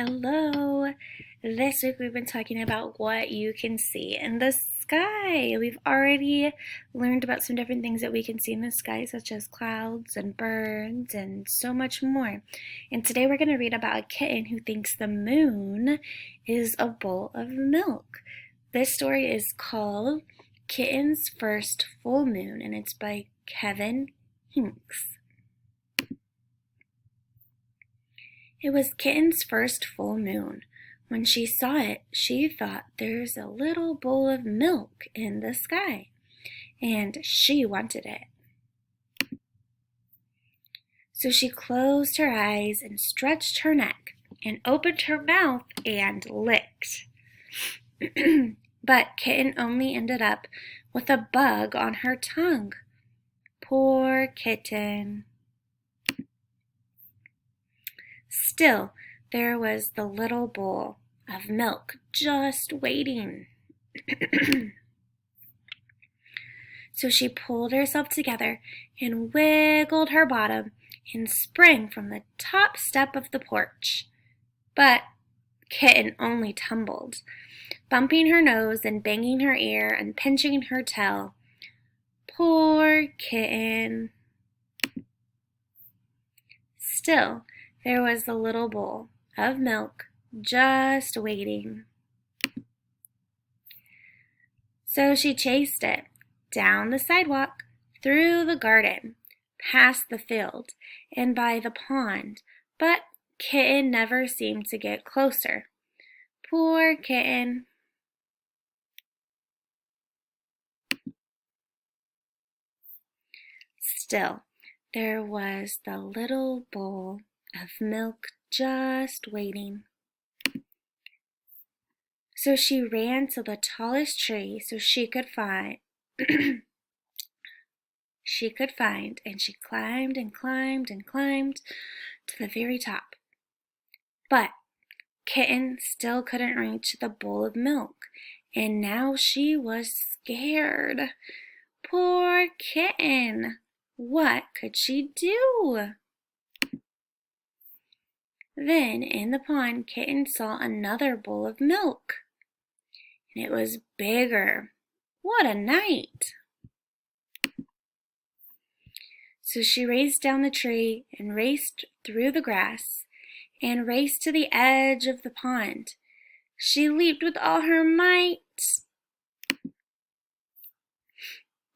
Hello. This week we've been talking about what you can see in the sky. We've already learned about some different things that we can see in the sky, such as clouds and birds and so much more. And today we're going to read about a kitten who thinks the moon is a bowl of milk. This story is called Kitten's First Full Moon, and it's by Kevin Hinks. It was Kitten's first full moon. When she saw it, she thought there's a little bowl of milk in the sky, and she wanted it. So she closed her eyes and stretched her neck and opened her mouth and licked. But Kitten only ended up with a bug on her tongue. Poor Kitten. Still, there was the little bowl of milk just waiting. So she pulled herself together and wiggled her bottom and sprang from the top step of the porch. But Kitten only tumbled, bumping her nose and banging her ear and pinching her tail. Poor Kitten. Still, there was the little bowl of milk just waiting. So she chased it down the sidewalk, through the garden, past the field, and by the pond, but Kitten never seemed to get closer. Poor Kitten. Still, there was the little bowl of milk just waiting. So she ran to the tallest tree so she could find, and she climbed and climbed and climbed to the very top. But Kitten still couldn't reach the bowl of milk, and now she was scared. Poor Kitten! What could she do? Then in the pond, Kitten saw another bowl of milk, and it was bigger. What a night! So she raced down the tree and raced through the grass and raced to the edge of the pond. She leaped with all her might.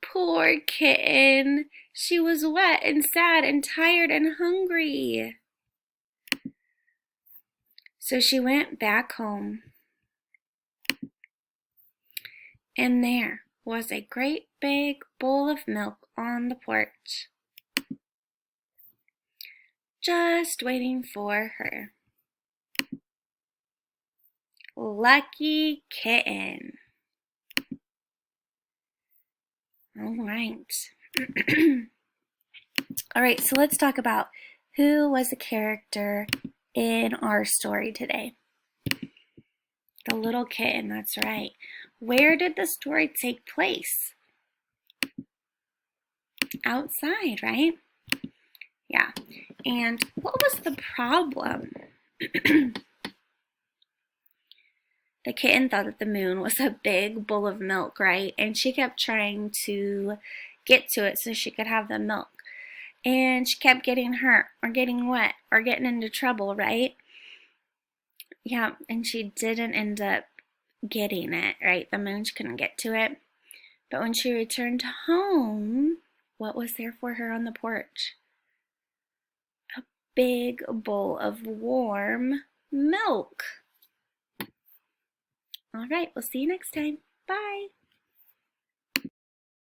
Poor Kitten! She was wet and sad and tired and hungry. So she went back home, and there was a great big bowl of milk on the porch, just waiting for her. Lucky Kitten. All right. All right, so let's talk about who was the character in our story today. The little kitten, that's right. Where did the story take place? Outside, right? Yeah. And what was the problem? The kitten thought that the moon was a big bowl of milk, right? And she kept trying to get to it so she could have the milk. And she kept getting hurt or getting wet or getting into trouble, right? Yeah, and she didn't end up getting it, right? The moon, she couldn't get to it. But when she returned home, what was there for her on the porch? A big bowl of warm milk. All right, we'll see you next time. Bye.